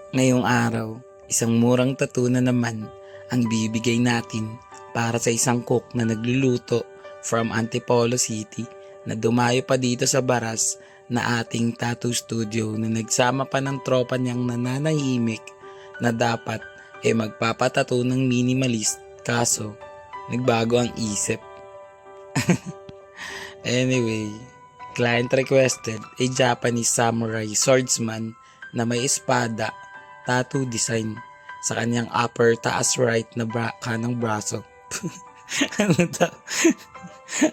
Ngayong araw, isang murang tattoo na naman ang bibigay natin para sa isang cook na nagluluto from Antipolo City na dumayo pa dito sa Baras na ating tattoo studio na nagsama pa ng tropa niyang nananahimik na dapat magpapatato ng minimalist kaso nagbago ang isip. Anyway, client requested a Japanese samurai swordsman na may espada tattoo design sa kanyang upper taas right na kanang braso. Ano daw?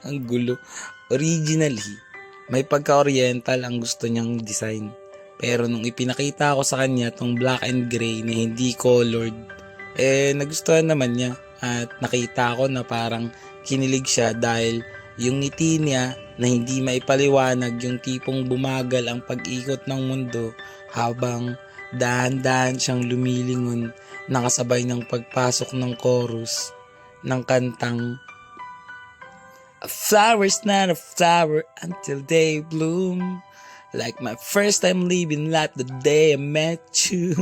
Ang gulo. Originally, may pagka-oriental ang gusto niyang design. Pero nung ipinakita ko sa kanya tong black and gray na hindi colored, nagustuhan naman niya. At nakita ko na parang kinilig siya dahil yung ngiti niya na hindi maipaliwanag, yung tipong bumagal ang pag-ikot ng mundo habang dahan-dahan siyang lumilingon nakasabay ng pagpasok ng chorus ng kantang "A flower's not a flower until they bloom, like my first time living life the day I met you.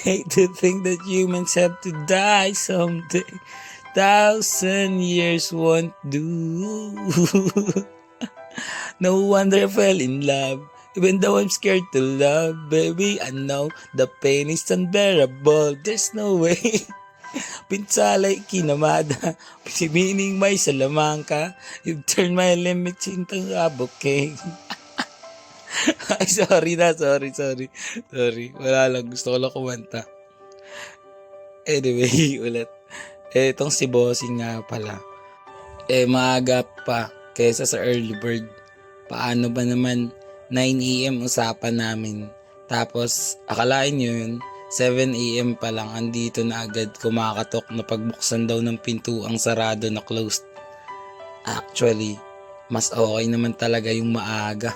Hate to think that humans have to die someday. 1,000 years won't do. No wonder I fell in love. Even though I'm scared to love, baby, I know the pain is unbearable. There's no way." Pinsalay kinamada, pisibining may salamang ka. You've turned my limits into a bouquet. Ay, sorry na, sorry. Wala lang, gusto ko lang kumanta. Anyway, ulit. Itong si Bossing nga pala. Maaga pa kesa sa early bird. Paano ba naman 9 AM usapan namin. Tapos akalain nyo yun, 7 AM pa lang andito na agad kumakatok na pagbuksan daw ng pinto ang sarado na closed. Actually, mas okay naman talaga yung maaga.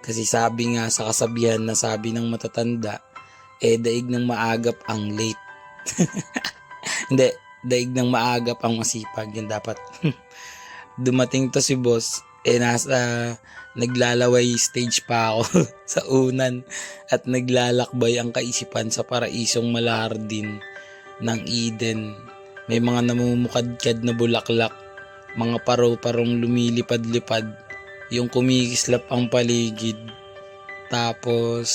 Kasi sabi nga sa kasabihan na sabi ng matatanda, daig ng maagap ang late. Hindi, daig ng maagap ang masipag. Yan dapat. Dumating to si boss, nasa naglalaway stage pa ako sa unan at naglalakbay ang kaisipan sa paraisong Malardin ng Eden. May mga namumukadkad na bulaklak, mga paro-parong lumilipad-lipad, yung kumikislap ang paligid. Tapos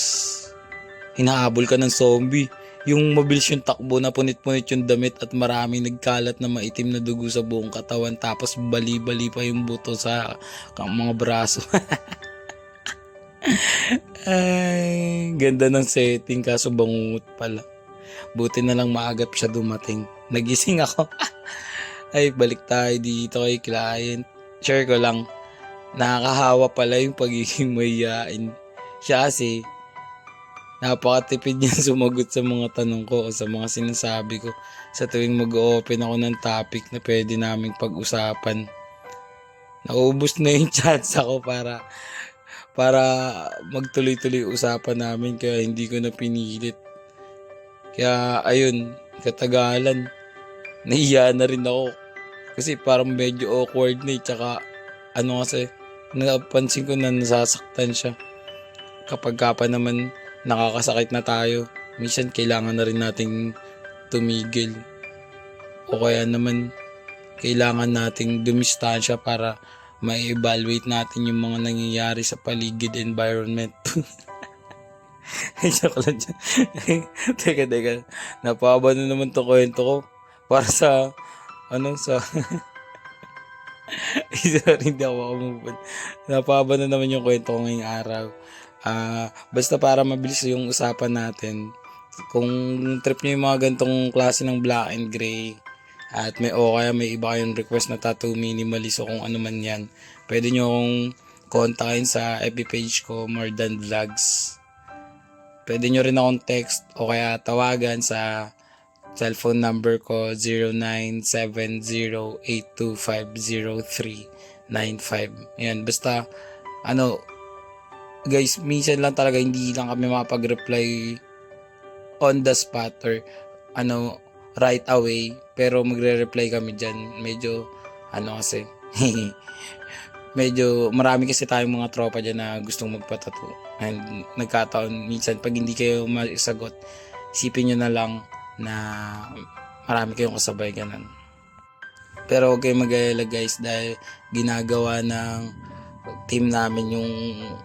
hinahabol ka ng zombie. Yung mabilis yung takbo na punit-punit yung damit at maraming nagkalat na maitim na dugo sa buong katawan, tapos bali-bali pa yung buto sa mga braso. Ay, ganda ng setting kaso bangungot pala. Buti na lang maagap siya dumating. Nagising ako. Ay, balik tayo dito kay client. Share ko lang, nakakahawa pala yung pagiging mahihain. Siya kasi napakatipid niya sumagot sa mga tanong ko o sa mga sinasabi ko sa tuwing mag-open ako ng topic na pwede naming pag-usapan. Naubos na yung chance ako para magtuloy-tuloy usapan namin, kaya hindi ko na pinilit. Kaya ayun, katagalan, nahiya na rin ako kasi parang medyo awkward na tsaka kasi napansin ko na nasasaktan siya. Kapag pa naman nakakasakit na tayo, minsan kailangan na rin nating tumigil o kaya naman kailangan nating dumistansya para ma-evaluate natin yung mga nangyayari sa paligid environment. Ay, joke lang dyan. Teka, napahaba na naman itong kwento ko para sa sa sorry, hindi ako makamove on. Napahaba na naman yung kwento ko ngayong araw. Basta para mabilis yung usapan natin, kung trip nyo yung mga gantong klase ng black and gray at kaya may iba kayong request na tattoo minimalist o kung ano man yan, pwede nyo akong kontakin sa FB page ko, More Than Vlogs. Pwede nyo rin akong text o kaya tawagan sa cellphone number ko 097082500395. Yan, basta guys, minsan lang talaga hindi lang kami makapag-reply on the spot or right away, pero magre-reply kami dyan. Medyo kasi medyo marami kasi tayong mga tropa dyan na gustong magpatato, and nagkataon minsan pag hindi kayo masagot, isipin nyo na lang na marami kayong kasabay ganun. Pero huwag kayong mag-alala guys dahil ginagawa ng team namin yung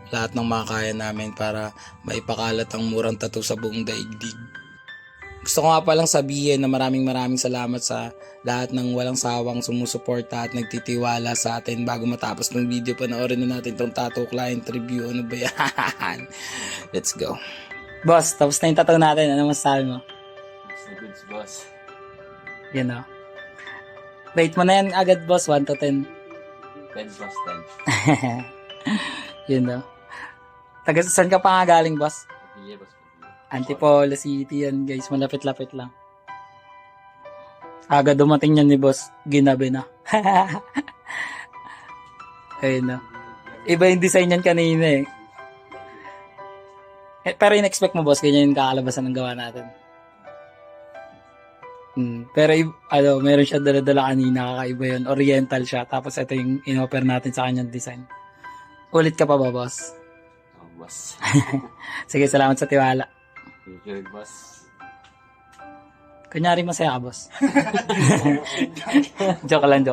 lahat ng makakaya namin para maipakalat ang murang tattoo sa buong daigdig. Gusto ko nga palang sabihin na maraming salamat sa lahat ng walang sawang sumusuporta at nagtitiwala sa atin. Bago matapos ng video, panoorin na natin tong tattoo client review. Ano ba yan? Let's go. Boss, tapos na yung tattoo natin. Ano masasabi mo? It's the goods, boss. Yan o. Rate mo na yan agad boss, 1 to 10. 10 plus 10. Yun o. Taga saan ka pa nga galing boss? Pagpili, boss. Pagpili. Antipolo City yan guys, malapit-lapit lang. Aga dumating yan ni boss, ginabi na. Ayun na. Iba yung design yan kanina eh. Pero in-expect mo boss, ganyan yung kakalabasan ng gawa natin. Pero meron siya dala-dala kanina, kakaiba yun. Oriental siya, tapos ito yung in-offer natin sa kanyang design. Ulit ka pa ba boss? Oh, boss. Sige, salamat sa tiwala. Thank you, boss. Kunyari masaya ka boss. Joke lang.